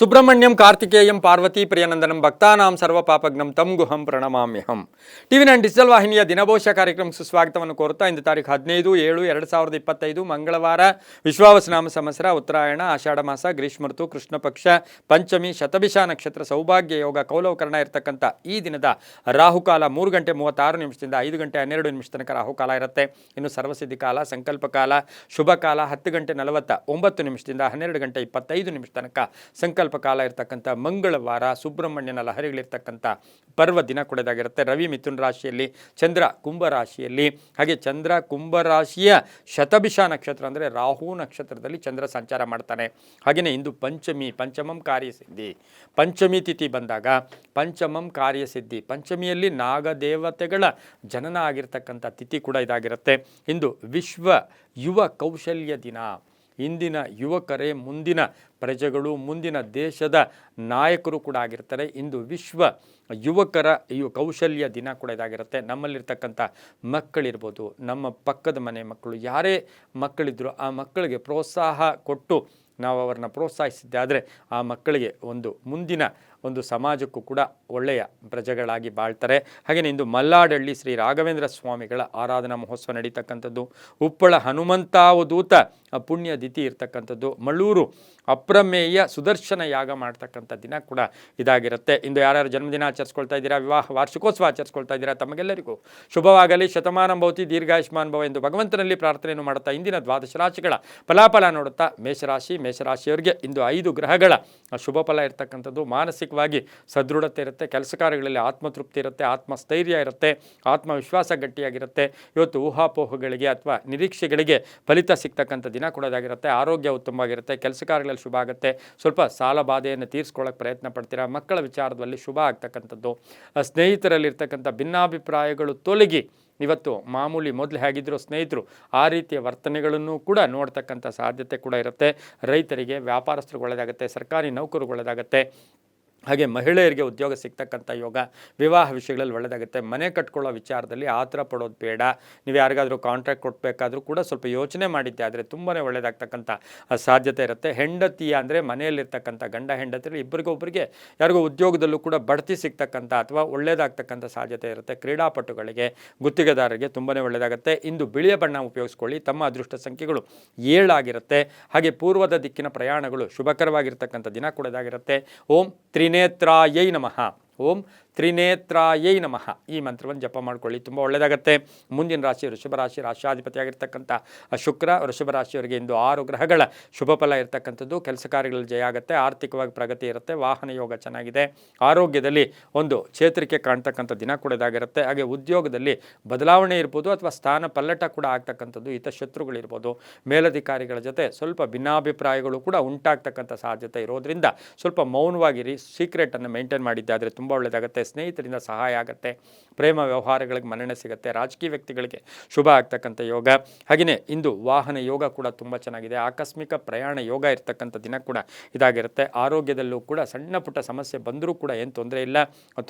ಸುಬ್ರಹ್ಮಣ್ಯಂ ಕಾರ್ತಿಕೇಯಂ ಪಾರ್ವತಿ ಪ್ರಿಯನಂದನಂ ಭಕ್ತಾನಾಂ ಸರ್ವಪಾಪಗ್ನಂ ತಂ ಗುಹಂ ಪ್ರಣಮಾಮ್ಯಹಂ. ಟಿವಿ9 ಡಿಜಿಟಲ್ ವಾಹಿನಿಯ ದಿನಭೋಷ ಕಾರ್ಯಕ್ರಮಕ್ಕೆ ಸುಸ್ವಾಗತವನ್ನು ಕೋರುತ್ತಾ ಇಂದು ತಾರೀಕು 15/7/2025 ಮಂಗಳವಾರ ವಿಶ್ವಾವಸುನಾಮ ಸಂವತ್ಸರ ಉತ್ತರಾಯಣ ಆಷಾಢ ಮಾಸ ಗ್ರೀಷ್ಮ ಋತು ಕೃಷ್ಣ ಪಕ್ಷ ಪಂಚಮಿ ಶತಭಿಷ ನಕ್ಷತ್ರ ಸೌಭಾಗ್ಯ ಯೋಗ ಕೌಲವಕರಣ ಇರತಕ್ಕಂಥ ಈ ದಿನದ ರಾಹುಕಾಲ 3 ಗಂಟೆ 36 ನಿಮಿಷದಿಂದ 5 ಗಂಟೆ 12 ನಿಮಿಷ ತನಕ ರಾಹುಕಾಲ ಇರುತ್ತೆ. ಇನ್ನು ಸರ್ವಸಿದ್ಧಿ ಕಾಲ ಸಂಕಲ್ಪ ಕಾಲ ಶುಭ ಕಾಲ 10 ಗಂಟೆ 49 ನಿಮಿಷದಿಂದ 12 ಗಂಟೆ 25 ನಿಮಿಷ ತನಕ ಸಂಕಲ್ಪ ಕಾಲ ಇರತಕ್ಕಂಥ ಮಂಗಳವಾರ ಸುಬ್ರಹ್ಮಣ್ಯನ ಲಹರಿಗಳಿರ್ತಕ್ಕಂಥ ಪರ್ವ ದಿನ ಕೊಡೋದಾಗಿರುತ್ತೆ. ರವಿ ಮಿಥುನ್ ರಾಶಿಯಲ್ಲಿ, ಚಂದ್ರ ಕುಂಭ ರಾಶಿಯಲ್ಲಿ, ಹಾಗೆ ಚಂದ್ರ ಕುಂಭ ರಾಶಿಯ ಶತಭಿಷ ನಕ್ಷತ್ರ ಅಂದರೆ ರಾಹು ನಕ್ಷತ್ರದಲ್ಲಿ ಚಂದ್ರ ಸಂಚಾರ ಮಾಡ್ತಾನೆ. ಹಾಗೆಯೇ ಇಂದು ಪಂಚಮಿ, ಪಂಚಮಂ ಕಾರ್ಯಸಿದ್ಧಿ. ಪಂಚಮಿ ತಿಥಿ ಬಂದಾಗ ಪಂಚಮಂ ಕಾರ್ಯಸಿದ್ಧಿ, ಪಂಚಮಿಯಲ್ಲಿ ನಾಗದೇವತೆಗಳ ಜನನ ಆಗಿರ್ತಕ್ಕಂಥ ತಿಥಿ ಕೂಡ ಇದಾಗಿರುತ್ತೆ. ಇಂದು ವಿಶ್ವ ಯುವ ಕೌಶಲ್ಯ ದಿನ. ಇಂದಿನ ಯುವಕರೇ ಮುಂದಿನ ಪ್ರಜೆಗಳು, ಮುಂದಿನ ದೇಶದ ನಾಯಕರು ಕೂಡ ಆಗಿರ್ತಾರೆ. ಇಂದು ವಿಶ್ವ ಯುವಕರ ಕೌಶಲ್ಯ ದಿನ ಕೂಡ ಇದಾಗಿರುತ್ತೆ. ನಮ್ಮಲ್ಲಿರ್ತಕ್ಕಂಥ ಮಕ್ಕಳಿರ್ಬೋದು, ನಮ್ಮ ಪಕ್ಕದ ಮನೆ ಮಕ್ಕಳು, ಯಾರೇ ಮಕ್ಕಳಿದ್ರು ಆ ಮಕ್ಕಳಿಗೆ ಪ್ರೋತ್ಸಾಹ ಕೊಟ್ಟು ನಾವು ಅವರನ್ನು ಪ್ರೋತ್ಸಾಹಿಸಿದ್ದೆ ಆದರೆ ಆ ಮಕ್ಕಳಿಗೆ ಮುಂದಿನ ಸಮಾಜಕ್ಕೂ ಕೂಡ ಒಳ್ಳೆಯ ಪ್ರಜೆಗಳಾಗಿ ಬಾಳ್ತಾರೆ. ಹಾಗೆಯೇ ಇಂದು ಮಲ್ಲಾಡಹಳ್ಳಿ ಶ್ರೀ ರಾಘವೇಂದ್ರ ಸ್ವಾಮಿಗಳ ಆರಾಧನಾ ಮಹೋತ್ಸವ ನಡೀತಕ್ಕಂಥದ್ದು. ಉಪ್ಪಳ ಹನುಮಂತಾವಧೂತ ಪುಣ್ಯ ತಿಥಿ ಇರ್ತಕ್ಕಂಥದ್ದು. ಮಳ್ಳೂರು ಅಪ್ರಮೇಯ ಸುದರ್ಶನ ಯಾಗ ಮಾಡ್ತಕ್ಕಂಥ ದಿನ ಕೂಡ ಇದಾಗಿರುತ್ತೆ. ಇಂದು ಯಾರ್ಯಾರು ಜನ್ಮದಿನ ಆಚರಿಸ್ಕೊಳ್ತಾ ಇದ್ದೀರಾ, ವಿವಾಹ ವಾರ್ಷಿಕೋತ್ಸವ ಆಚರಿಸ್ಕೊಳ್ತಾ ಇದ್ದೀರಾ, ತಮಗೆಲ್ಲರಿಗೂ ಶುಭವಾಗಲಿ. ಶತಮಾನ ಭವತಿ ದೀರ್ಘಾಯುಷ್ಮಾನ್ ಭವ ಎಂದು ಭಗವಂತನಲ್ಲಿ ಪ್ರಾರ್ಥನೆಯನ್ನು ಮಾಡುತ್ತಾ ಇಂದಿನ ದ್ವಾದಶ ರಾಶಿಗಳ ಫಲಾಫಲ ನೋಡುತ್ತಾ ಮೇಷರಾಶಿಯವರಿಗೆ ಇಂದು 5 ಗ್ರಹಗಳ ಶುಭ ಫಲ ಇರತಕ್ಕಂಥದ್ದು. ಮಾನಸಿಕವಾಗಿ ಸದೃಢತೆ ಇರುತ್ತೆ, ಕೆಲಸ ಕಾರ್ಯಗಳಲ್ಲಿ ಆತ್ಮತೃಪ್ತಿ ಇರುತ್ತೆ, ಆತ್ಮಸ್ಥೈರ್ಯ ಇರುತ್ತೆ, ಆತ್ಮವಿಶ್ವಾಸ ಗಟ್ಟಿಯಾಗಿರುತ್ತೆ. ಇವತ್ತು ಊಹಾಪೋಹಗಳಿಗೆ ಅಥವಾ ನಿರೀಕ್ಷೆಗಳಿಗೆ ಫಲಿತ ಸಿಗ್ತಕ್ಕಂಥ ದಿನ ಕೊಡೋದಾಗಿರುತ್ತೆ. ಆರೋಗ್ಯ ಉತ್ತಮವಾಗಿರುತ್ತೆ, ಕೆಲಸ ಕಾರ್ಯಗಳಲ್ಲಿ ಶುಭ ಆಗುತ್ತೆ. ಸ್ವಲ್ಪ ಸಾಲ ಬಾಧೆಯನ್ನು ತೀರಿಸ್ಕೊಳ್ಳೋಕೆ ಪ್ರಯತ್ನ ಪಡ್ತೀರಾ. ಮಕ್ಕಳ ವಿಚಾರದಲ್ಲಿ ಶುಭ ಆಗ್ತಕ್ಕಂಥದ್ದು. ಸ್ನೇಹಿತರಲ್ಲಿರ್ತಕ್ಕಂಥ ಭಿನ್ನಾಭಿಪ್ರಾಯಗಳು ತೊಲಗಿ ಇವತ್ತು ಮಾಮೂಲಿ ಮೊದಲು ಹೇಗಿದ್ರು ಸ್ನೇಹಿತರು ಆ ರೀತಿಯ ವರ್ತನೆಗಳನ್ನು ಕೂಡ ನೋಡ್ತಕ್ಕಂಥ ಸಾಧ್ಯತೆ ಕೂಡ ಇರುತ್ತೆ. ರೈತರಿಗೆ, ವ್ಯಾಪಾರಸ್ಥರಿಗೆ ಒಳ್ಳೆಯದಾಗುತ್ತೆ, ಸರ್ಕಾರಿ ನೌಕರಿಗೆ ಒಳ್ಳೆಯದಾಗುತ್ತೆ. ಹಾಗೆ ಮಹಿಳೆಯರಿಗೆ ಉದ್ಯೋಗ ಸಿಗ್ತಕ್ಕಂಥ ಯೋಗ, ವಿವಾಹ ವಿಷಯಗಳಲ್ಲಿ ಒಳ್ಳೆಯದಾಗುತ್ತೆ. ಮನೆ ಕಟ್ಕೊಳ್ಳೋ ವಿಚಾರದಲ್ಲಿ ಆತರ ಪಡೋದು ಬೇಡ. ನೀವು ಯಾರಿಗಾದರೂ ಕಾಂಟ್ರಾಕ್ಟ್ ಕೊಡಬೇಕಾದ್ರೂ ಕೂಡ ಸ್ವಲ್ಪ ಯೋಚನೆ ಮಾಡಿದ್ದೆ ಆದರೆ ತುಂಬಾ ಒಳ್ಳೆಯದಾಗ್ತಕ್ಕಂಥ ಸಾಧ್ಯತೆ ಇರುತ್ತೆ. ಹೆಂಡತಿಯ ಅಂದರೆ ಮನೆಯಲ್ಲಿರ್ತಕ್ಕಂಥ ಗಂಡ ಹೆಂಡತಿ ಇಬ್ಬರಿಗೊಬ್ಬರಿಗೆ ಯಾರಿಗೂ ಉದ್ಯೋಗದಲ್ಲೂ ಕೂಡ ಬಡ್ತಿ ಸಿಗ್ತಕ್ಕಂಥ ಅಥವಾ ಒಳ್ಳೆಯದಾಗ್ತಕ್ಕಂಥ ಸಾಧ್ಯತೆ ಇರುತ್ತೆ. ಕ್ರೀಡಾಪಟುಗಳಿಗೆ, ಗುತ್ತಿಗೆದಾರರಿಗೆ ತುಂಬಾ ಒಳ್ಳೆಯದಾಗುತ್ತೆ. ಇಂದು ಬಿಳಿಯ ಬಣ್ಣ ಉಪಯೋಗಿಸ್ಕೊಳ್ಳಿ. ತಮ್ಮ ಅದೃಷ್ಟ ಸಂಖ್ಯೆಗಳು 7 ಆಗಿರುತ್ತೆ. ಹಾಗೆ ಪೂರ್ವದ ದಿಕ್ಕಿನ ಪ್ರಯಾಣಗಳು ಶುಭಕರವಾಗಿರ್ತಕ್ಕಂಥ ದಿನ ಕೂಡದಾಗಿರುತ್ತೆ. ಓಂ ತ್ರಿನೇತ್ರಾಯೈ ನಮಃ, ಓಂ ತ್ರಿನೇತ್ರಾಯೈ ನಮಃ ಈ ಮಂತ್ರವನ್ನು ಜಪ ಮಾಡ್ಕೊಳ್ಳಿ, ತುಂಬ ಒಳ್ಳೆಯದಾಗತ್ತೆ. ಮುಂದಿನ ರಾಶಿ ವೃಷಭ ರಾಶಿ. ರಾಶಿಯಾಧಿಪತಿಯಾಗಿರ್ತಕ್ಕಂಥ ಶುಕ್ರ ವೃಷಭ ರಾಶಿಯವರಿಗೆ ಇಂದು 6 ಗ್ರಹಗಳ ಶುಭ ಫಲ ಇರತಕ್ಕಂಥದ್ದು. ಕೆಲಸ ಕಾರ್ಯಗಳಲ್ಲಿ ಜಯ ಆಗುತ್ತೆ, ಆರ್ಥಿಕವಾಗಿ ಪ್ರಗತಿ ಇರುತ್ತೆ, ವಾಹನ ಯೋಗ ಚೆನ್ನಾಗಿದೆ. ಆರೋಗ್ಯದಲ್ಲಿ ಚೇತರಿಕೆ ಕಾಣ್ತಕ್ಕಂಥ ದಿನ ಕೂಡ ಇದಾಗಿರುತ್ತೆ. ಹಾಗೆ ಉದ್ಯೋಗದಲ್ಲಿ ಬದಲಾವಣೆ ಇರ್ಬೋದು ಅಥವಾ ಸ್ಥಾನ ಪಲ್ಲಟ ಕೂಡ ಆಗ್ತಕ್ಕಂಥದ್ದು. ಹಿತಶತ್ರುಗಳಿರ್ಬೋದು, ಮೇಲಧಿಕಾರಿಗಳ ಜೊತೆ ಸ್ವಲ್ಪ ಭಿನ್ನಾಭಿಪ್ರಾಯಗಳು ಕೂಡ ಉಂಟಾಗ್ತಕ್ಕಂಥ ಸಾಧ್ಯತೆ ಇರೋದ್ರಿಂದ ಸ್ವಲ್ಪ ಮೌನವಾಗಿರಿ, ಸೀಕ್ರೆಟನ್ನು ಮೇಂಟೈನ್ ಮಾಡಿದ್ದೆ ಆದರೆ ತುಂಬ ಒಳ್ಳೆಯದಾಗುತ್ತೆ. ಸ್ನೇಹಿತರಿಂದ ಸಹಾಯ ಆಗುತ್ತೆ, ಪ್ರೇಮ ವ್ಯವಹಾರಗಳಿಗೆ ಮನ್ನಣೆ ಸಿಗುತ್ತೆ, ರಾಜಕೀಯ ವ್ಯಕ್ತಿಗಳಿಗೆ ಶುಭ ಆಗ್ತಕ್ಕಂಥ ಯೋಗ. ಹಾಗೆಯೇ ಇಂದು ವಾಹನ ಯೋಗ ಕೂಡ ತುಂಬ ಚೆನ್ನಾಗಿದೆ. ಆಕಸ್ಮಿಕ ಪ್ರಯಾಣ ಯೋಗ ಇರ್ತಕ್ಕಂಥ ದಿನ ಕೂಡ ಇದಾಗಿರುತ್ತೆ. ಆರೋಗ್ಯದಲ್ಲೂ ಕೂಡ ಸಣ್ಣ ಪುಟ್ಟ ಸಮಸ್ಯೆ ಬಂದರೂ ಕೂಡ ಏನು ತೊಂದರೆ ಇಲ್ಲ,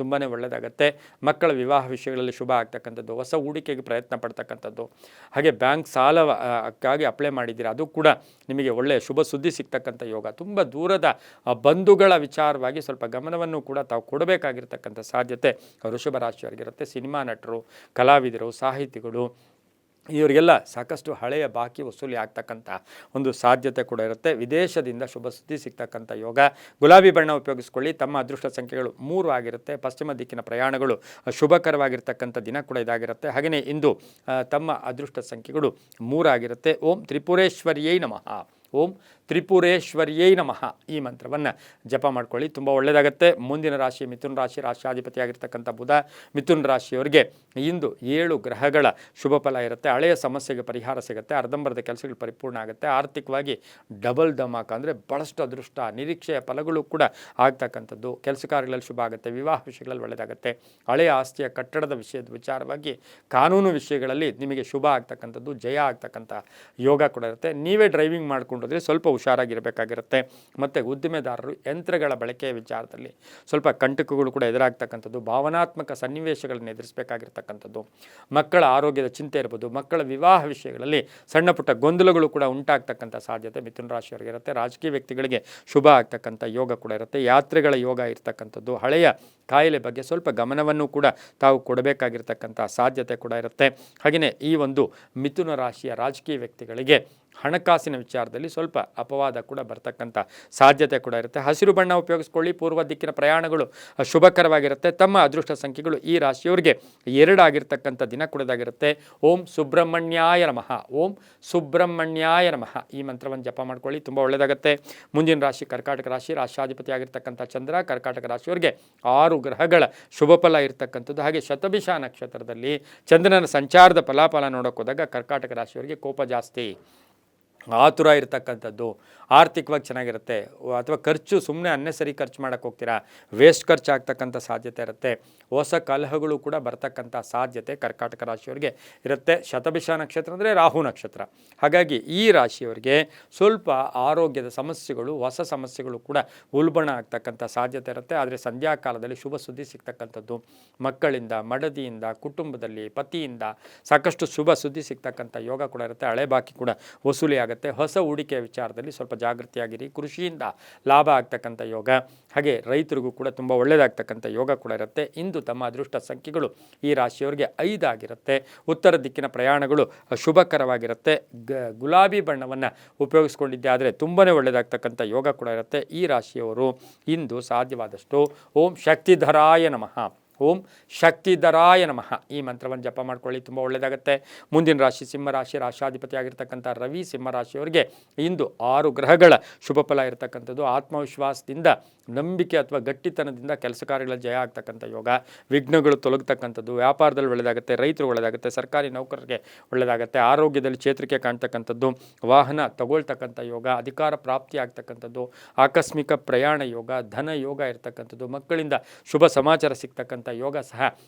ತುಂಬಾ ಒಳ್ಳೆಯದಾಗುತ್ತೆ. ಮಕ್ಕಳ ವಿವಾಹ ವಿಷಯಗಳಲ್ಲಿ ಶುಭ ಆಗ್ತಕ್ಕಂಥದ್ದು, ಹೊಸ ಹೂಡಿಕೆಗೆ ಪ್ರಯತ್ನ ಪಡ್ತಕ್ಕಂಥದ್ದು, ಹಾಗೆ ಬ್ಯಾಂಕ್ ಸಾಲಕ್ಕಾಗಿ ಅಪ್ಲೈ ಮಾಡಿದ್ದೀರಾ ಅದು ಕೂಡ ನಿಮಗೆ ಒಳ್ಳೆಯ ಶುಭ ಸುದ್ದಿ ಸಿಗ್ತಕ್ಕಂಥ ಯೋಗ. ತುಂಬ ದೂರದ ಬಂಧುಗಳ ವಿಚಾರವಾಗಿ ಸ್ವಲ್ಪ ಗಮನವನ್ನು ಕೂಡ ತಾವು ಕೊಡಬೇಕಾಗಿರ್ತಕ್ಕಂಥ ಸಾಧ್ಯತೆ ವೃಷಭ ರಾಶಿಯವರಿಗಿರುತ್ತೆ. ಸಿನಿಮಾ ನಟರು, ಕಲಾವಿದರು, ಸಾಹಿತಿಗಳು ಇವರಿಗೆಲ್ಲ ಸಾಕಷ್ಟು ಹಳೆಯ ಬಾಕಿ ವಸೂಲಿ ಆಗ್ತಕ್ಕಂಥ ಸಾಧ್ಯತೆ ಕೂಡ ಇರುತ್ತೆ. ವಿದೇಶದಿಂದ ಶುಭ ಸುದ್ದಿ ಸಿಗ್ತಕ್ಕಂಥ ಯೋಗ. ಗುಲಾಬಿ ಬಣ್ಣ ಉಪಯೋಗಿಸ್ಕೊಳ್ಳಿ. ತಮ್ಮ ಅದೃಷ್ಟ ಸಂಖ್ಯೆಗಳು 3 ಆಗಿರುತ್ತೆ. ಪಶ್ಚಿಮ ದಿಕ್ಕಿನ ಪ್ರಯಾಣಗಳು ಶುಭಕರವಾಗಿರ್ತಕ್ಕಂಥ ದಿನ ಕೂಡ ಇದಾಗಿರುತ್ತೆ. ಹಾಗೆಯೇ ಇಂದು ತಮ್ಮ ಅದೃಷ್ಟ ಸಂಖ್ಯೆಗಳು 3 ಆಗಿರುತ್ತೆ. ಓಂ ತ್ರಿಪುರೇಶ್ವರಿಯೈ ನಮಃ, ಓಂ ತ್ರಿಪುರೇಶ್ವರಿಯೈ ನಮಃ ಈ ಮಂತ್ರವನ್ನು ಜಪ ಮಾಡ್ಕೊಳ್ಳಿ, ತುಂಬ ಒಳ್ಳೆಯದಾಗುತ್ತೆ. ಮುಂದಿನ ರಾಶಿ ಮಿಥುನ್ ರಾಶಿ. ರಾಶಿಯಾಧಿಪತಿಯಾಗಿರ್ತಕ್ಕಂಥ ಬುಧ ಮಿಥುನ್ ರಾಶಿಯವರಿಗೆ ಇಂದು 7 ಗ್ರಹಗಳ ಶುಭ ಫಲ ಇರುತ್ತೆ. ಹಳೆಯ ಸಮಸ್ಯೆಗೆ ಪರಿಹಾರ ಸಿಗುತ್ತೆ, ಅರ್ಧಂಬರ್ಧ ಕೆಲಸಗಳು ಪರಿಪೂರ್ಣ ಆಗುತ್ತೆ. ಆರ್ಥಿಕವಾಗಿ ಡಬಲ್ ಧಮಾಕ ಅಂದರೆ ಭಾಳಷ್ಟು ಅದೃಷ್ಟ, ನಿರೀಕ್ಷೆಯ ಫಲಗಳು ಕೂಡ ಆಗ್ತಕ್ಕಂಥದ್ದು. ಕೆಲಸ ಕಾರ್ಯಗಳಲ್ಲಿ ಶುಭ ಆಗುತ್ತೆ, ವಿವಾಹ ವಿಷಯಗಳಲ್ಲಿ ಒಳ್ಳೆಯದಾಗುತ್ತೆ. ಹಳೆಯ ಆಸ್ತಿಯ ಕಟ್ಟಡದ ವಿಚಾರವಾಗಿ ಕಾನೂನು ವಿಷಯಗಳಲ್ಲಿ ನಿಮಗೆ ಶುಭ ಆಗ್ತಕ್ಕಂಥದ್ದು, ಜಯ ಆಗ್ತಕ್ಕಂಥ ಯೋಗ ಕೂಡ ಇರುತ್ತೆ. ನೀವೇ ಡ್ರೈವಿಂಗ್ ಮಾಡ್ಕೊಂಡ್ರೆ ಸ್ವಲ್ಪ ಹುಷಾರಾಗಿರಬೇಕಾಗಿರುತ್ತೆ. ಮತ್ತು ಉದ್ದಿಮೆದಾರರು ಯಂತ್ರಗಳ ಬಳಕೆಯ ವಿಚಾರದಲ್ಲಿ ಸ್ವಲ್ಪ ಕಂಟಕಗಳು ಕೂಡ ಎದುರಾಗ್ತಕ್ಕಂಥದ್ದು, ಭಾವನಾತ್ಮಕ ಸನ್ನಿವೇಶಗಳನ್ನು ಎದುರಿಸಬೇಕಾಗಿರ್ತಕ್ಕಂಥದ್ದು, ಮಕ್ಕಳ ಆರೋಗ್ಯದ ಚಿಂತೆ ಇರ್ಬೋದು, ಮಕ್ಕಳ ವಿವಾಹ ವಿಷಯಗಳಲ್ಲಿ ಸಣ್ಣ ಪುಟ್ಟ ಗೊಂದಲಗಳು ಕೂಡ ಉಂಟಾಗ್ತಕ್ಕಂಥ ಸಾಧ್ಯತೆ ಮಿಥುನ ರಾಶಿಯವರಿಗೆ ಇರುತ್ತೆ. ರಾಜಕೀಯ ವ್ಯಕ್ತಿಗಳಿಗೆ ಶುಭ ಆಗ್ತಕ್ಕಂಥ ಯೋಗ ಕೂಡ ಇರುತ್ತೆ. ಯಾತ್ರೆಗಳ ಯೋಗ ಇರ್ತಕ್ಕಂಥದ್ದು, ಹಳೆಯ ಕಾಯಿಲೆ ಬಗ್ಗೆ ಸ್ವಲ್ಪ ಗಮನವನ್ನು ಕೂಡ ತಾವು ಕೊಡಬೇಕಾಗಿರ್ತಕ್ಕಂಥ ಸಾಧ್ಯತೆ ಕೂಡ ಇರುತ್ತೆ. ಹಾಗೆಯೇ ಈ ಒಂದು ಮಿಥುನ ರಾಶಿಯ ರಾಜಕೀಯ ವ್ಯಕ್ತಿಗಳಿಗೆ ಹಣಕಾಸಿನ ವಿಚಾರದಲ್ಲಿ ಸ್ವಲ್ಪ ಅಪವಾದ ಕೂಡ ಬರ್ತಕ್ಕಂಥ ಸಾಧ್ಯತೆ ಕೂಡ ಇರುತ್ತೆ. ಹಸಿರು ಬಣ್ಣ ಉಪಯೋಗಿಸ್ಕೊಳ್ಳಿ. ಪೂರ್ವ ದಿಕ್ಕಿನ ಪ್ರಯಾಣಗಳು ಶುಭಕರವಾಗಿರುತ್ತೆ. ತಮ್ಮ ಅದೃಷ್ಟ ಸಂಖ್ಯೆಗಳು ಈ ರಾಶಿಯವರಿಗೆ 2 ಆಗಿರ್ತಕ್ಕಂಥ ದಿನ ಕೂಡದಾಗಿರುತ್ತೆ. ಓಂ ಸುಬ್ರಹ್ಮಣ್ಯಾಯ ನಮಃ, ಓಂ ಸುಬ್ರಹ್ಮಣ್ಯಾಯ ನಮಃ ಈ ಮಂತ್ರವನ್ನು ಜಪ ಮಾಡ್ಕೊಳ್ಳಿ, ತುಂಬ ಒಳ್ಳೆಯದಾಗುತ್ತೆ. ಮುಂದಿನ ರಾಶಿ ಕರ್ಕಾಟಕ ರಾಶಿ, ರಾಷ್ಟ್ರಾಧಿಪತಿ ಆಗಿರ್ತಕ್ಕಂಥ ಚಂದ್ರ. ಕರ್ಕಾಟಕ ರಾಶಿಯವರಿಗೆ 6 ಗ್ರಹಗಳ ಶುಭ ಫಲ ಇರತಕ್ಕಂಥದ್ದು. ಹಾಗೆ ಶತಭಿಷ ನಕ್ಷತ್ರದಲ್ಲಿ ಚಂದ್ರನ ಸಂಚಾರದ ಫಲಾಫಲ ನೋಡೋಕೆ ಹೋದಾಗ ಕರ್ಕಾಟಕ ರಾಶಿಯವರಿಗೆ ಕೋಪ ಜಾಸ್ತಿ, ಆತುರ ಇರ್ತಕ್ಕಂಥದ್ದು, ಆರ್ಥಿಕವಾಗಿ ಚೆನ್ನಾಗಿರುತ್ತೆ. ಅಥವಾ ಖರ್ಚು ಸುಮ್ಮನೆ ಅನ್ನೆಸರಿ ಖರ್ಚು ಮಾಡೋಕ್ಕೆ ಹೋಗ್ತೀರಾ, ವೇಸ್ಟ್ ಖರ್ಚು ಆಗ್ತಕ್ಕಂಥ ಸಾಧ್ಯತೆ ಇರುತ್ತೆ. ಹೊಸ ಕಲಹಗಳು ಕೂಡ ಬರ್ತಕ್ಕಂಥ ಸಾಧ್ಯತೆ ಕರ್ಕಾಟಕ ರಾಶಿಯವರಿಗೆ ಇರುತ್ತೆ. ಶತಭಿಷ ನಕ್ಷತ್ರ ಅಂದರೆ ರಾಹು ನಕ್ಷತ್ರ. ಹಾಗಾಗಿ ಈ ರಾಶಿಯವರಿಗೆ ಸ್ವಲ್ಪ ಆರೋಗ್ಯದ ಸಮಸ್ಯೆಗಳು, ಹೊಸ ಸಮಸ್ಯೆಗಳು ಕೂಡ ಉಲ್ಬಣ ಆಗ್ತಕ್ಕಂಥ ಸಾಧ್ಯತೆ ಇರುತ್ತೆ. ಆದರೆ ಸಂಧ್ಯಾ ಕಾಲದಲ್ಲಿ ಶುಭ ಸುದ್ದಿ ಸಿಗ್ತಕ್ಕಂಥದ್ದು, ಮಕ್ಕಳಿಂದ, ಮಡದಿಯಿಂದ, ಕುಟುಂಬದಲ್ಲಿ, ಪತಿಯಿಂದ ಸಾಕಷ್ಟು ಶುಭ ಸುದ್ದಿ ಸಿಗ್ತಕ್ಕಂಥ ಯೋಗ ಕೂಡ ಇರುತ್ತೆ. ಹಳೆ ಬಾಕಿ ಕೂಡ ವಸೂಲಿ ಆಗುತ್ತೆ. ಹೊಸ ಹೂಡಿಕೆಯ ವಿಚಾರದಲ್ಲಿ ಸ್ವಲ್ಪ ಜಾಗೃತಿಯಾಗಿರಿ. ಕೃಷಿಯಿಂದ ಲಾಭ ಆಗ್ತಕ್ಕಂಥ ಯೋಗ, ಹಾಗೆ ರೈತರಿಗೂ ಕೂಡ ತುಂಬ ಒಳ್ಳೆಯದಾಗ್ತಕ್ಕಂಥ ಯೋಗ ಕೂಡ ಇರುತ್ತೆ. ಇಂದು ತಮ್ಮ ಅದೃಷ್ಟ ಸಂಖ್ಯೆಗಳು ಈ ರಾಶಿಯವರಿಗೆ 5 ಆಗಿರುತ್ತೆ. ಉತ್ತರ ದಿಕ್ಕಿನ ಪ್ರಯಾಣಗಳು ಶುಭಕರವಾಗಿರುತ್ತೆ. ಗುಲಾಬಿ ಬಣ್ಣವನ್ನು ಉಪಯೋಗಿಸ್ಕೊಂಡಿದ್ದೆ ಆದರೆ ತುಂಬಾ ಒಳ್ಳೆಯದಾಗ್ತಕ್ಕಂಥ ಯೋಗ ಕೂಡ ಇರುತ್ತೆ. ಈ ರಾಶಿಯವರು ಇಂದು ಸಾಧ್ಯವಾದಷ್ಟು ಓಂ ಶಕ್ತಿಧರಾಯ ನಮಃ, ಓಂ ಶಕ್ತಿಧರಾಯ ನಮಃ ಈ ಮಂತ್ರವನ್ನು ಜಪ ಮಾಡ್ಕೊಳ್ಳಿ, ತುಂಬ ಒಳ್ಳೆಯದಾಗುತ್ತೆ. ಮುಂದಿನ ರಾಶಿ ಸಿಂಹರಾಶಿ, ರಾಷ್ಟ್ರಾಧಿಪತಿ ಆಗಿರ್ತಕ್ಕಂಥ ರವಿ ಸಿಂಹರಾಶಿಯವರಿಗೆ ಇಂದು 6 ಗ್ರಹಗಳ ಶುಭ ಫಲ ಇರತಕ್ಕಂಥದ್ದು. ಆತ್ಮವಿಶ್ವಾಸದಿಂದ, ನಂಬಿಕೆ ಅಥವಾ ಗಟ್ಟಿತನದಿಂದ ಕೆಲಸ ಕಾರ್ಯಗಳ ಜಯ ಆಗ್ತಕ್ಕಂಥ ಯೋಗ, ವಿಘ್ನಗಳು ತೊಲಗ್ತಕ್ಕಂಥದ್ದು, ವ್ಯಾಪಾರದಲ್ಲಿ ಒಳ್ಳೆಯದಾಗುತ್ತೆ, ರೈತರು ಒಳ್ಳೆಯದಾಗುತ್ತೆ, ಸರ್ಕಾರಿ ನೌಕರರಿಗೆ ಒಳ್ಳೆಯದಾಗುತ್ತೆ, ಆರೋಗ್ಯದಲ್ಲಿ ಚೇತರಿಕೆ ಕಾಣ್ತಕ್ಕಂಥದ್ದು, ವಾಹನ ತಗೊಳ್ತಕ್ಕಂಥ ಯೋಗ, ಅಧಿಕಾರ ಪ್ರಾಪ್ತಿ ಆಗ್ತಕ್ಕಂಥದ್ದು, ಆಕಸ್ಮಿಕ ಪ್ರಯಾಣ ಯೋಗ, ಧನ ಯೋಗ ಇರತಕ್ಕಂಥದ್ದು, ಮಕ್ಕಳಿಂದ ಶುಭ ಸಮಾಚಾರ ಸಿಗ್ತಕ್ಕಂಥ ಯೋಗ ಸಹ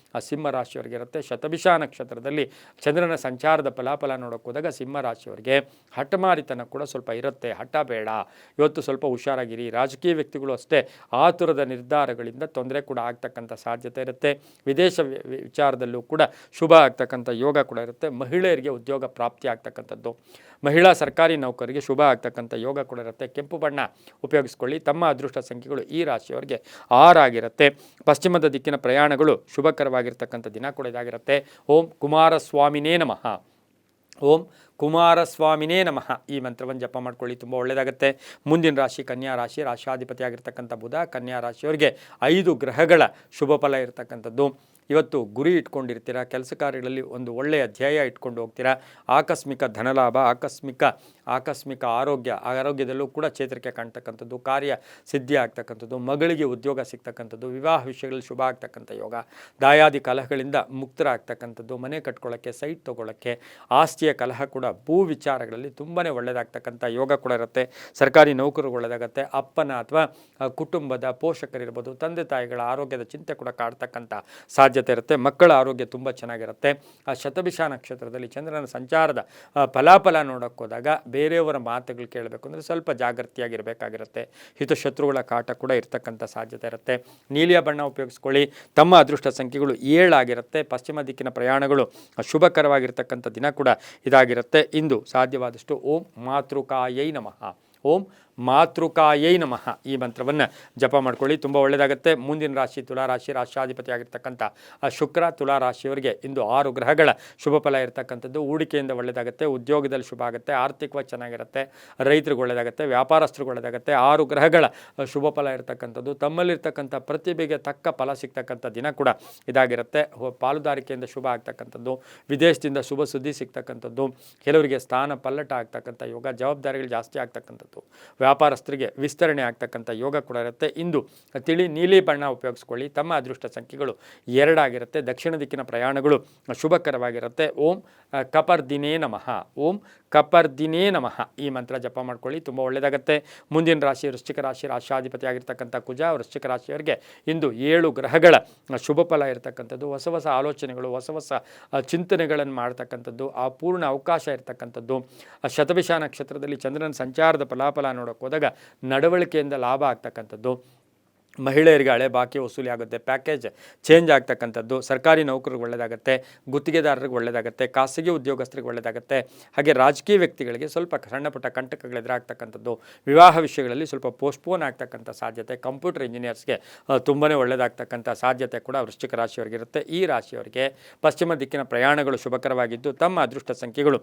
ಸಿಂಹರಾಶಿಯವರಿಗೆ ಇರುತ್ತೆ. ಶತಭಿಷ ನಕ್ಷತ್ರದಲ್ಲಿ ಚಂದ್ರನ ಸಂಚಾರದ ಫಲಾಫಲ ನೋಡೋಕೆ ಹೋದಾಗ ಸಿಂಹರಾಶಿಯವರಿಗೆ ಹಠಮಾರಿತನ ಕೂಡ ಸ್ವಲ್ಪ ಇರುತ್ತೆ. ಹಠ ಬೇಡ, ಇವತ್ತು ಸ್ವಲ್ಪ ಹುಷಾರಾಗಿರಿ. ರಾಜಕೀಯ ವ್ಯಕ್ತಿಗಳು ಅಷ್ಟೇ ಆತುರದ ನಿರ್ಧಾರಗಳಿಂದ ತೊಂದರೆ ಕೂಡ ಆಗ್ತಕ್ಕಂಥ ಸಾಧ್ಯತೆ ಇರುತ್ತೆ. ವಿದೇಶ ವಿಚಾರದಲ್ಲೂ ಕೂಡ ಶುಭ ಆಗ್ತಕ್ಕಂಥ ಯೋಗ ಕೂಡ ಇರುತ್ತೆ. ಮಹಿಳೆಯರಿಗೆ ಉದ್ಯೋಗ ಪ್ರಾಪ್ತಿ ಆಗ್ತಕ್ಕಂಥದ್ದು, ಮಹಿಳಾ ಸರ್ಕಾರಿ ನೌಕರಿಗೆ ಶುಭ ಆಗ್ತಕ್ಕಂಥ ಯೋಗ ಕೂಡ ಇರುತ್ತೆ. ಕೆಂಪು ಬಣ್ಣ ಉಪಯೋಗಿಸ್ಕೊಳ್ಳಿ. ತಮ್ಮ ಅದೃಷ್ಟ ಸಂಖ್ಯೆಗಳು ಈ ರಾಶಿಯವರಿಗೆ 6 ಆಗಿರುತ್ತೆ. ಪಶ್ಚಿಮದ ದಿಕ್ಕಿನ ಪ್ರಯಾಣಗಳು ಶುಭಕರವಾಗಿರ್ತಕ್ಕಂಥ ದಿನ ಕೂಡ ಇದಾಗಿರುತ್ತೆ. ಓಂ ಕುಮಾರಸ್ವಾಮಿನೇ ನಮಃ, ಓಂ ಕುಮಾರಸ್ವಾಮಿನೇ ನಮಃ ಈ ಮಂತ್ರವನ್ನು ಜಪ ಮಾಡ್ಕೊಳ್ಳಿ, ತುಂಬ ಒಳ್ಳೆಯದಾಗುತ್ತೆ. ಮುಂದಿನ ರಾಶಿ ಕನ್ಯಾ ರಾಶಿ, ರಾಷ್ಟ್ರಾಧಿಪತಿ ಆಗಿರ್ತಕ್ಕಂಥ ಬುಧ. ಕನ್ಯಾ ರಾಶಿಯವರಿಗೆ 5 ಗ್ರಹಗಳ ಶುಭ ಫಲ ಇರತಕ್ಕಂಥದ್ದು. ಇವತ್ತು ಗುರಿ ಇಟ್ಕೊಂಡಿರ್ತೀರ, ಕೆಲಸ ಕಾರ್ಯಗಳಲ್ಲಿ ಒಂದು ಒಳ್ಳೆಯ ಧ್ಯೇಯ ಇಟ್ಕೊಂಡು ಹೋಗ್ತೀರಾ. ಆಕಸ್ಮಿಕ ಧನಲಾಭ, ಆಕಸ್ಮಿಕ ಆರೋಗ್ಯದಲ್ಲೂ ಕೂಡ ಚೇತರಿಕೆ ಕಾಣ್ತಕ್ಕಂಥದ್ದು, ಕಾರ್ಯ ಸಿದ್ಧಿ ಆಗ್ತಕ್ಕಂಥದ್ದು, ಮಗಳಿಗೆ ಉದ್ಯೋಗ ಸಿಗ್ತಕ್ಕಂಥದ್ದು, ವಿವಾಹ ವಿಷಯಗಳಲ್ಲಿ ಶುಭ ಆಗ್ತಕ್ಕಂಥ ಯೋಗ, ದಾಯಾದಿ ಕಲಹಗಳಿಂದ ಮುಕ್ತರಾಗ್ತಕ್ಕಂಥದ್ದು, ಮನೆ ಕಟ್ಕೊಳ್ಳೋಕ್ಕೆ, ಸೈಟ್ ತೊಗೊಳ್ಳೋಕ್ಕೆ, ಆಸ್ತಿಯ ಕಲಹ ಕೂಡ, ಭೂ ವಿಚಾರಗಳಲ್ಲಿ ತುಂಬಾ ಒಳ್ಳೆಯದಾಗ್ತಕ್ಕಂಥ ಯೋಗ ಕೂಡ ಇರುತ್ತೆ. ಸರ್ಕಾರಿ ನೌಕರರು ಒಳ್ಳೆಯದಾಗುತ್ತೆ. ಅಪ್ಪನ ಅಥವಾ ಕುಟುಂಬದ ಪೋಷಕರಿರ್ಬೋದು, ತಂದೆ ತಾಯಿಗಳ ಆರೋಗ್ಯದ ಚಿಂತೆ ಕೂಡ ಕಾಡ್ತಕ್ಕಂಥ ಸಾಧ್ಯತೆ ಇರುತ್ತೆ. ಮಕ್ಕಳ ಆರೋಗ್ಯ ತುಂಬ ಚೆನ್ನಾಗಿರುತ್ತೆ. ಆ ಶತಭಿಷ ನಕ್ಷತ್ರದಲ್ಲಿ ಚಂದ್ರನ ಸಂಚಾರದ ಫಲಾಫಲ ನೋಡೋಕೆ ಹೋದಾಗ ಬೇರೆಯವರ ಮಾತುಗಳು ಕೇಳಬೇಕು ಅಂದರೆ ಸ್ವಲ್ಪ ಜಾಗೃತಿಯಾಗಿರಬೇಕಾಗಿರುತ್ತೆ. ಹಿತಶತ್ರುಗಳ ಕಾಟ ಕೂಡ ಇರ್ತಕ್ಕಂಥ ಸಾಧ್ಯತೆ ಇರುತ್ತೆ. ನೀಲಿಯ ಬಣ್ಣ ಉಪಯೋಗಿಸ್ಕೊಳ್ಳಿ. ತಮ್ಮ ಅದೃಷ್ಟ ಸಂಖ್ಯೆಗಳು 7 ಆಗಿರುತ್ತೆ. ಪಶ್ಚಿಮ ದಿಕ್ಕಿನ ಪ್ರಯಾಣಗಳು ಶುಭಕರವಾಗಿರ್ತಕ್ಕಂಥ ದಿನ ಕೂಡ ಇದಾಗಿರುತ್ತೆ. ಇಂದು ಸಾಧ್ಯವಾದಷ್ಟು ಓಂ ಮಾತೃಕಾಯೈ ನಮಃ, ಓಂ ಮಾತೃಕಾಯೈ ನಮಃ ಈ ಮಂತ್ರವನ್ನು ಜಪ ಮಾಡ್ಕೊಳ್ಳಿ, ತುಂಬ ಒಳ್ಳೆಯದಾಗುತ್ತೆ. ಮುಂದಿನ ರಾಶಿ ತುಲಾರಾಶಿ, ರಾಷ್ಟ್ರಾಧಿಪತಿ ಆಗಿರ್ತಕ್ಕಂಥ ಶುಕ್ರ. ತುಲಾರಾಶಿಯವರಿಗೆ ಇಂದು 6 ಗ್ರಹಗಳ ಶುಭ ಫಲ ಇರತಕ್ಕಂಥದ್ದು. ಹೂಡಿಕೆಯಿಂದ ಒಳ್ಳೆಯದಾಗುತ್ತೆ, ಉದ್ಯೋಗದಲ್ಲಿ ಶುಭ ಆಗುತ್ತೆ, ಆರ್ಥಿಕವಾಗಿ ಚೆನ್ನಾಗಿರುತ್ತೆ, ರೈತರಿಗೆ ಒಳ್ಳೆಯದಾಗುತ್ತೆ, ವ್ಯಾಪಾರಸ್ಥರಿಗೆ ಒಳ್ಳೆಯದಾಗುತ್ತೆ. 6 ಗ್ರಹಗಳ ಶುಭ ಫಲ ಇರತಕ್ಕಂಥದ್ದು. ತಮ್ಮಲ್ಲಿರ್ತಕ್ಕಂಥ ಪ್ರತಿಭೆಗೆ ತಕ್ಕ ಫಲ ಸಿಗ್ತಕ್ಕಂಥ ದಿನ ಕೂಡ ಇದಾಗಿರುತ್ತೆ. ಪಾಲುದಾರಿಕೆಯಿಂದ ಶುಭ ಆಗ್ತಕ್ಕಂಥದ್ದು, ವಿದೇಶದಿಂದ ಶುಭ ಸುದ್ದಿ ಸಿಗ್ತಕ್ಕಂಥದ್ದು, ಕೆಲವರಿಗೆ ಸ್ಥಾನ ಪಲ್ಲಟ ಆಗ್ತಕ್ಕಂಥ ಯೋಗ, ಜವಾಬ್ದಾರಿಗಳು ಜಾಸ್ತಿ ಆಗ್ತಕ್ಕಂಥದ್ದು, ವ್ಯಾಪಾರಸ್ಥರಿಗೆ ವಿಸ್ತರಣೆ ಆಗ್ತಕ್ಕಂಥ ಯೋಗ ಕೂಡ ಇರುತ್ತೆ. ಇಂದು ತಿಳಿ ನೀಲಿ ಬಣ್ಣ ಉಪಯೋಗಿಸ್ಕೊಳ್ಳಿ. ತಮ್ಮ ಅದೃಷ್ಟ ಸಂಖ್ಯೆಗಳು 2 ಆಗಿರುತ್ತೆ. ದಕ್ಷಿಣ ದಿಕ್ಕಿನ ಪ್ರಯಾಣಗಳು ಶುಭಕರವಾಗಿರುತ್ತೆ. ಓಂ ಕಪರ್ದಿನೇ ನಮಃ, ಓಂ ಕಪರ್ದಿನೇ ನಮಃ ಈ ಮಂತ್ರ ಜಪ ಮಾಡ್ಕೊಳ್ಳಿ, ತುಂಬ ಒಳ್ಳೆಯದಾಗುತ್ತೆ. ಮುಂದಿನ ರಾಶಿ ವೃಶ್ಚಿಕ ರಾಶಿ, ರಾಶಾಧಿಪತಿ ಆಗಿರ್ತಕ್ಕಂಥ ಕುಜ. ವೃಶ್ಚಿಕ ರಾಶಿಯವರಿಗೆ ಇಂದು 7 ಗ್ರಹಗಳ ಶುಭ ಫಲ ಇರತಕ್ಕಂಥದ್ದು, ಹೊಸ ಹೊಸ ಆಲೋಚನೆಗಳು, ಹೊಸ ಹೊಸ ಚಿಂತನೆಗಳನ್ನು ಮಾಡ್ತಕ್ಕಂಥದ್ದು, ಆ ಪೂರ್ಣ ಅವಕಾಶ ಇರತಕ್ಕಂಥದ್ದು. ಶತಭಿಷ ನಕ್ಷತ್ರದಲ್ಲಿ ಚಂದ್ರನ ಸಂಚಾರದ ಫಲಾಫಲ ನೋಡೋಕೆ ಹೋದಾಗ ನಡವಳಿಕೆಯಿಂದ ಲಾಭ ಆಗ್ತಕ್ಕಂಥದ್ದು. ಮಹಿಳೆಯರಿಗೆ ಹಳೆ ಬಾಕಿ ವಸೂಲಿ ಆಗುತ್ತೆ, ಪ್ಯಾಕೇಜ್ ಚೇಂಜ್ ಆಗ್ತಕ್ಕಂಥದ್ದು. ಸರ್ಕಾರಿ ನೌಕರಿಗೆ ಒಳ್ಳೆಯದಾಗುತ್ತೆ, ಗುತ್ತಿಗೆದಾರರಿಗೆ ಒಳ್ಳೆಯದಾಗುತ್ತೆ, ಖಾಸಗಿ ಉದ್ಯೋಗಸ್ಥರಿಗೆ ಒಳ್ಳೆಯದಾಗುತ್ತೆ. ಹಾಗೆ ರಾಜಕೀಯ ವ್ಯಕ್ತಿಗಳಿಗೆ ಸ್ವಲ್ಪ ಸಣ್ಣ ಪುಟ್ಟ ಕಂಟಕಗಳು ಎದುರಾಗ್ತಕ್ಕಂಥದ್ದು. ವಿವಾಹ ವಿಷಯಗಳಲ್ಲಿ ಸ್ವಲ್ಪ ಪೋಸ್ಟ್ಪೋನ್ ಆಗ್ತಕ್ಕಂಥ ಸಾಧ್ಯತೆ. ಕಂಪ್ಯೂಟರ್ ಇಂಜಿನಿಯರ್ಸ್ಗೆ ತುಂಬಾ ಒಳ್ಳೆಯದಾಗ್ತಕ್ಕಂಥ ಸಾಧ್ಯತೆ ಕೂಡ ವೃಶ್ಚಿಕ ರಾಶಿಯವರಿಗಿರುತ್ತೆ. ಈ ರಾಶಿಯವರಿಗೆ ಪಶ್ಚಿಮ ದಿಕ್ಕಿನ ಪ್ರಯಾಣಗಳು ಶುಭಕರವಾಗಿದ್ದು ತಮ್ಮ ಅದೃಷ್ಟ ಸಂಖ್ಯೆಗಳು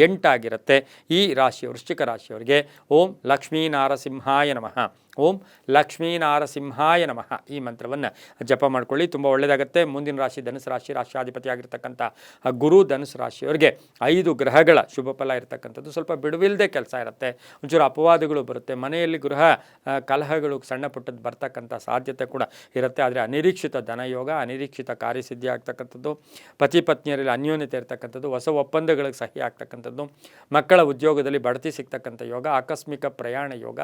8 ಆಗಿರುತ್ತೆ. ಈ ರಾಶಿ ವೃಶ್ಚಿಕ ರಾಶಿಯವರಿಗೆ ಓಂ ಲಕ್ಷ್ಮೀ ನಾರಸಿಂಹಾಯ ನಮಃ, ಓಂ ಲಕ್ಷ್ಮೀ ನಾರಸಿಂಹಾಯ ನಮಃ ಈ ಮಂತ್ರವನ್ನು ಜಪ ಮಾಡ್ಕೊಳ್ಳಿ, ತುಂಬ ಒಳ್ಳೆಯದಾಗುತ್ತೆ. ಮುಂದಿನ ರಾಶಿ ಧನುಸು ರಾಶಿ, ರಾಶಿಯಾಧಿಪತಿ ಆಗಿರ್ತಕ್ಕಂಥ ಗುರು. ಧನುಸು ರಾಶಿಯವರಿಗೆ 5 ಗ್ರಹಗಳ ಶುಭ ಫಲ ಇರತಕ್ಕಂಥದ್ದು. ಸ್ವಲ್ಪ ಬಿಡುವಿಲ್ಲದೆ ಕೆಲಸ ಇರುತ್ತೆ, ಒಂಚೂರು ಅಪವಾದಗಳು ಬರುತ್ತೆ, ಮನೆಯಲ್ಲಿ ಗೃಹ ಕಲಹಗಳು ಸಣ್ಣ ಪುಟ್ಟದ್ದು ಬರ್ತಕ್ಕಂಥ ಸಾಧ್ಯತೆ ಕೂಡ ಇರುತ್ತೆ. ಆದರೆ ಅನಿರೀಕ್ಷಿತ ಧನಯೋಗ, ಅನಿರೀಕ್ಷಿತ ಕಾರ್ಯಸಿದ್ಧಿ ಆಗ್ತಕ್ಕಂಥದ್ದು, ಪತಿ ಪತ್ನಿಯರಲ್ಲಿ ಅನ್ಯೋನ್ಯತೆ ಇರತಕ್ಕಂಥದ್ದು, ಹೊಸ ಒಪ್ಪಂದಗಳಿಗೆ ಸಹಿ ಆಗ್ತಕ್ಕಂಥದ್ದು, ಮಕ್ಕಳ ಉದ್ಯೋಗದಲ್ಲಿ ಬಡ್ತಿ ಸಿಗ್ತಕ್ಕಂಥ ಯೋಗ, ಆಕಸ್ಮಿಕ ಪ್ರಯಾಣ ಯೋಗ,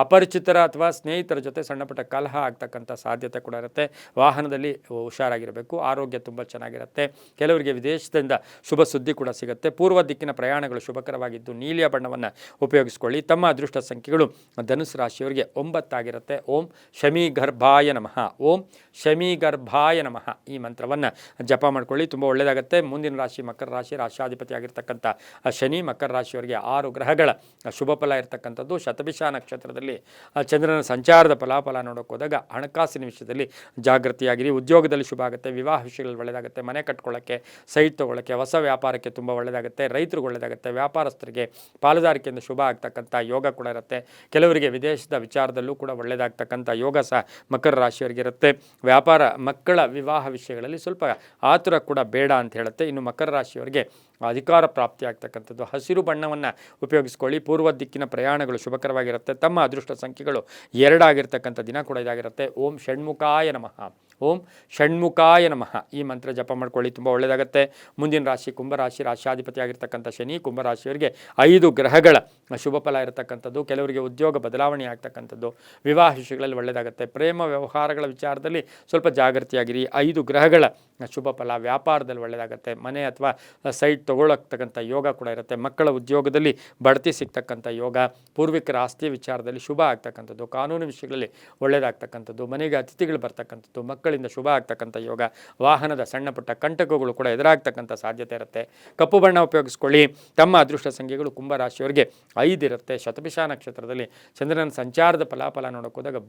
ಅಪರಿಚಿತರ ಅಥವಾ ಸ್ನೇಹಿತರ ಜೊತೆ ಸಣ್ಣ ಪುಟ್ಟ ಕಲಹ ಆಗ್ತಕ್ಕಂಥ ಸಾಧ್ಯತೆ ಕೂಡ ಇರುತ್ತೆ. ವಾಹನದಲ್ಲಿ ಹುಷಾರಾಗಿರಬೇಕು. ಆರೋಗ್ಯ ತುಂಬ ಚೆನ್ನಾಗಿರುತ್ತೆ. ಕೆಲವರಿಗೆ ವಿದೇಶದಿಂದ ಶುಭ ಸುದ್ದಿ ಕೂಡ ಸಿಗುತ್ತೆ. ಪೂರ್ವ ದಿಕ್ಕಿನ ಪ್ರಯಾಣಗಳು ಶುಭಕರವಾಗಿದ್ದು ನೀಲಿಯ ಬಣ್ಣವನ್ನು ಉಪಯೋಗಿಸಿಕೊಳ್ಳಿ. ತಮ್ಮ ಅದೃಷ್ಟ ಸಂಖ್ಯೆಗಳು ಧನುಸು ರಾಶಿಯವರಿಗೆ 9 ಆಗಿರುತ್ತೆ. ಓಂ ಶಮಿ ಗರ್ಭಾಯ ನಮಃ, ಓಂ ಶಮಿ ಗರ್ಭಾಯ ನಮಃ ಈ ಮಂತ್ರವನ್ನು ಜಪ ಮಾಡ್ಕೊಳ್ಳಿ, ತುಂಬ ಒಳ್ಳೆಯದಾಗುತ್ತೆ. ಮುಂದಿನ ರಾಶಿ ಮಕರ ರಾಶಿ, ರಾಶಿಯಾಧಿಪತಿ ಆಗಿರ್ತಕ್ಕಂಥ ಶನಿ. ಮಕರ ರಾಶಿಯವರಿಗೆ 6 ಗ್ರಹಗಳ ಶುಭ ಫಲ ಇರತಕ್ಕಂಥದ್ದು. ಶತಭಿಷ ನಕ್ಷತ್ರದಲ್ಲಿ ಚಂದ್ರನ ಸಂಚಾರದ ಫಲಾಫಲ ನೋಡೋಕೆ ಹೋದಾಗ ಹಣಕಾಸಿನ ವಿಷಯದಲ್ಲಿ ಜಾಗೃತಿಯಾಗಿರಿ. ಉದ್ಯೋಗದಲ್ಲಿ ಶುಭ ಆಗುತ್ತೆ, ವಿವಾಹ ವಿಷಯಗಳಲ್ಲಿ ಒಳ್ಳೆಯದಾಗುತ್ತೆ, ಮನೆ ಕಟ್ಕೊಳ್ಳೋಕ್ಕೆ, ಸೈಟ್ ತೊಗೊಳ್ಳೋಕ್ಕೆ, ಹೊಸ ವ್ಯಾಪಾರಕ್ಕೆ ತುಂಬ ಒಳ್ಳೆಯದಾಗುತ್ತೆ, ರೈತರಿಗೆ ಒಳ್ಳೆಯದಾಗುತ್ತೆ, ವ್ಯಾಪಾರಸ್ಥರಿಗೆ ಪಾಲುದಾರಿಕೆಯಿಂದ ಶುಭ ಆಗ್ತಕ್ಕಂಥ ಯೋಗ ಕೂಡ ಇರುತ್ತೆ. ಕೆಲವರಿಗೆ ವಿದೇಶದ ವಿಚಾರದಲ್ಲೂ ಕೂಡ ಒಳ್ಳೆಯದಾಗ್ತಕ್ಕಂಥ ಯೋಗ ಸಹ ಮಕರ ರಾಶಿಯವರಿಗೆ ಇರುತ್ತೆ. ವ್ಯಾಪಾರ, ಮಕ್ಕಳ ವಿವಾಹ ವಿಷಯಗಳಲ್ಲಿ ಸ್ವಲ್ಪ ಆತುರ ಕೂಡ ಬೇಡ ಅಂತ ಹೇಳುತ್ತೆ. ಇನ್ನು ಮಕರ ರಾಶಿಯವರಿಗೆ ಅಧಿಕಾರ ಪ್ರಾಪ್ತಿ ಆಗ್ತಕ್ಕಂಥದ್ದು. ಹಸಿರು ಬಣ್ಣವನ್ನು ಉಪಯೋಗಿಸ್ಕೊಳ್ಳಿ. ಪೂರ್ವ ದಿಕ್ಕಿನ ಪ್ರಯಾಣಗಳು ಶುಭಕರವಾಗಿರುತ್ತೆ. ತಮ್ಮ ಅದೃಷ್ಟ ಸಂಖ್ಯೆಗಳು 2 ಆಗಿರ್ತಕ್ಕಂಥ ದಿನ ಕೂಡ ಇದಾಗಿರುತ್ತೆ. ಓಂ ಷಣ್ಮುಖಾಯ ನಮಃ, ಓಂ ಷಣ್ಮುಖಾಯ ನಮಃ ಈ ಮಂತ್ರ ಜಪ ಮಾಡ್ಕೊಳ್ಳಿ, ತುಂಬ ಒಳ್ಳೆಯದಾಗುತ್ತೆ. ಮುಂದಿನ ರಾಶಿ ಕುಂಭರಾಶಿ, ರಾಶಿಯಾಧಿಪತಿ ಆಗಿರ್ತಕ್ಕಂಥ ಶನಿ. ಕುಂಭರಾಶಿಯವರಿಗೆ 5 ಗ್ರಹಗಳ ಶುಭ ಫಲ ಇರತಕ್ಕಂಥದ್ದು. ಕೆಲವರಿಗೆ ಉದ್ಯೋಗ ಬದಲಾವಣೆ ಆಗ್ತಕ್ಕಂಥದ್ದು, ವಿವಾಹ ವಿಷಯಗಳಲ್ಲಿ ಒಳ್ಳೆಯದಾಗುತ್ತೆ. ಪ್ರೇಮ ವ್ಯವಹಾರಗಳ ವಿಚಾರದಲ್ಲಿ ಸ್ವಲ್ಪ ಜಾಗೃತಿಯಾಗಿರಿ. 5 ಗ್ರಹಗಳ ಶುಭ ಫಲ. ವ್ಯಾಪಾರದಲ್ಲಿ ಒಳ್ಳೆಯದಾಗುತ್ತೆ, ಮನೆ ಅಥವಾ ಸೈಟ್ ತೊಗೊಳತಕ್ಕಂಥ ಯೋಗ ಕೂಡ ಇರುತ್ತೆ. ಮಕ್ಕಳ ಉದ್ಯೋಗದಲ್ಲಿ ಬಡ್ತಿ ಸಿಗ್ತಕ್ಕಂಥ ಯೋಗ, ಪೂರ್ವಿಕರ ಆಸ್ತಿ ವಿಚಾರದಲ್ಲಿ ಶುಭ ಆಗ್ತಕ್ಕಂಥದ್ದು, ಕಾನೂನು ವಿಷಯಗಳಲ್ಲಿ ಒಳ್ಳೆಯದಾಗ್ತಕ್ಕಂಥದ್ದು, ಮನೆಗೆ ಅತಿಥಿಗಳು ಬರ್ತಕ್ಕಂಥದ್ದು, ಮಕ್ಕಳಿಂದ ಶುಭ ಆಗ್ತಕ್ಕಂಥ ಯೋಗ, ವಾಹನದ ಸಣ್ಣ ಪುಟ್ಟ ಕಂಟಕಗಳು ಕೂಡ ಎದುರಾಗ್ತಕ್ಕಂಥ ಸಾಧ್ಯತೆ ಇರುತ್ತೆ. ಕಪ್ಪು ಬಣ್ಣ ಉಪಯೋಗಿಸ್ಕೊಳ್ಳಿ. ತಮ್ಮ ಅದೃಷ್ಟ ಸಂಖ್ಯೆಗಳು ಕುಂಭರಾಶಿಯವರಿಗೆ 5 ಇರುತ್ತೆ. ಶತಭಿಷ ನಕ್ಷತ್ರದಲ್ಲಿ ಚಂದ್ರನ ಸಂಚಾರದ ಫಲಾಫಲ ನೋಡೋಕೆ ಹೋದಾಗ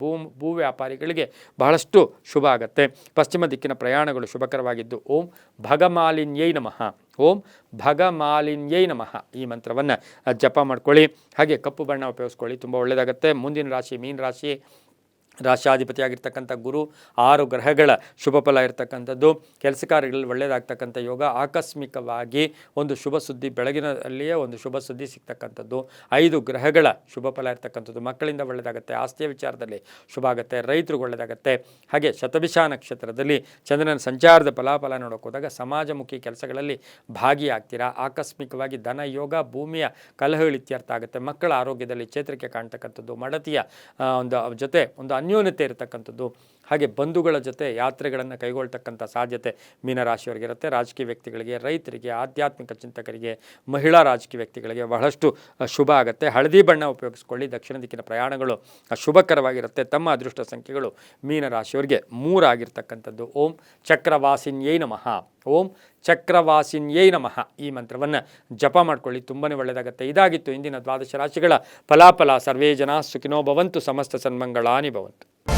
ಭೂ ವ್ಯಾಪಾರಿಗಳಿಗೆ ಬಹಳಷ್ಟು ಶುಭ ಆಗುತ್ತೆ. ಪಶ್ಚಿಮ ದಿಕ್ಕಿನ ಪ್ರಯಾಣಗಳು ಶುಭಕರವಾಗಿದ್ದು ಓಂ ಭಗಮಾಲಿನ್ಯೈ ನಮಃ, ಓಂ ಭಗಮಾಲಿನ್ಯೈ ನಮಃ ಈ ಮಂತ್ರವನ್ನು ಜಪ ಮಾಡ್ಕೊಳ್ಳಿ. ಹಾಗೆ ಕಪ್ಪು ಬಣ್ಣ ಉಪಯೋಗಿಸ್ಕೊಳ್ಳಿ, ತುಂಬ ಒಳ್ಳೆಯದಾಗುತ್ತೆ. ಮುಂದಿನ ರಾಶಿ ಮೀನ ರಾಶಿ, ರಾಶಿಯಾಧಿಪತಿಯಾಗಿರ್ತಕ್ಕಂಥ ಗುರು. 6 ಗ್ರಹಗಳ ಶುಭ ಫಲ ಇರತಕ್ಕಂಥದ್ದು. ಕೆಲಸ ಕಾರ್ಯಗಳಲ್ಲಿ ಒಳ್ಳೆಯದಾಗ್ತಕ್ಕಂಥ ಯೋಗ. ಆಕಸ್ಮಿಕವಾಗಿ ಒಂದು ಶುಭ ಸುದ್ದಿ, ಬೆಳಗಿನಲ್ಲಿಯೇ ಒಂದು ಶುಭ ಸುದ್ದಿ ಸಿಗ್ತಕ್ಕಂಥದ್ದು. 5 ಗ್ರಹಗಳ ಶುಭ ಫಲ ಇರತಕ್ಕಂಥದ್ದು. ಮಕ್ಕಳಿಂದ ಒಳ್ಳೆಯದಾಗುತ್ತೆ, ಆಸ್ತಿಯ ವಿಚಾರದಲ್ಲಿ ಶುಭ ಆಗುತ್ತೆ, ರೈತರಿಗೆ ಒಳ್ಳೆಯದಾಗುತ್ತೆ. ಹಾಗೆ ಶತಭಿಷ ನಕ್ಷತ್ರದಲ್ಲಿ ಚಂದ್ರನ ಸಂಚಾರದ ಫಲಾಫಲ ನೋಡೋಕೆ ಹೋದಾಗ ಸಮಾಜಮುಖಿ ಕೆಲಸಗಳಲ್ಲಿ ಭಾಗಿಯಾಗ್ತೀರಾ. ಆಕಸ್ಮಿಕವಾಗಿ ಧನ ಯೋಗ, ಭೂಮಿಯ ಕಲಹಗಳು ಇತ್ಯರ್ಥ ಆಗುತ್ತೆ. ಮಕ್ಕಳ ಆರೋಗ್ಯದಲ್ಲಿ ಚೇತರಿಕೆ ಕಾಣ್ತಕ್ಕಂಥದ್ದು, ಮಡತಿಯ ಜೊತೆ ಒಂದು ಅನ್ಯೋನ್ಯತೆ ಇರತಕ್ಕಂಥದ್ದು. ಹಾಗೆ ಬಂಧುಗಳ ಜೊತೆ ಯಾತ್ರೆಗಳನ್ನು ಕೈಗೊಳ್ತಕ್ಕಂಥ ಸಾಧ್ಯತೆ ಮೀನರಾಶಿಯವರಿಗಿರುತ್ತೆ. ರಾಜಕೀಯ ವ್ಯಕ್ತಿಗಳಿಗೆ, ರೈತರಿಗೆ, ಆಧ್ಯಾತ್ಮಿಕ ಚಿಂತಕರಿಗೆ, ಮಹಿಳಾ ರಾಜಕೀಯ ವ್ಯಕ್ತಿಗಳಿಗೆ ಬಹಳಷ್ಟು ಶುಭ ಆಗುತ್ತೆ. ಹಳದಿ ಬಣ್ಣ ಉಪಯೋಗಿಸ್ಕೊಳ್ಳಿ. ದಕ್ಷಿಣ ದಿಕ್ಕಿನ ಪ್ರಯಾಣಗಳು ಶುಭಕರವಾಗಿರುತ್ತೆ. ತಮ್ಮ ಅದೃಷ್ಟ ಸಂಖ್ಯೆಗಳು ಮೀನರಾಶಿಯವರಿಗೆ 3 ಆಗಿರ್ತಕ್ಕಂಥದ್ದು. ಓಂ ಚಕ್ರವಾಸಿನ್ಯೈ ನಮಃ, ಓಂ ಚಕ್ರವಾಸಿನ್ಯೈ ನಮಃ ಈ ಮಂತ್ರವನ್ನು ಜಪ ಮಾಡ್ಕೊಳ್ಳಿ, ತುಂಬಾ ಒಳ್ಳೆಯದಾಗುತ್ತೆ. ಇದಾಗಿತ್ತು ಇಂದಿನ 12 ರಾಶಿಗಳ ಫಲಾಫಲ. ಸರ್ವೇ ಜನ ಸುಖಿನೋ ಭವಂತು, ಸಮಸ್ತ ಸನ್ಮಂಗಳಾನಿ ಭವಂತು.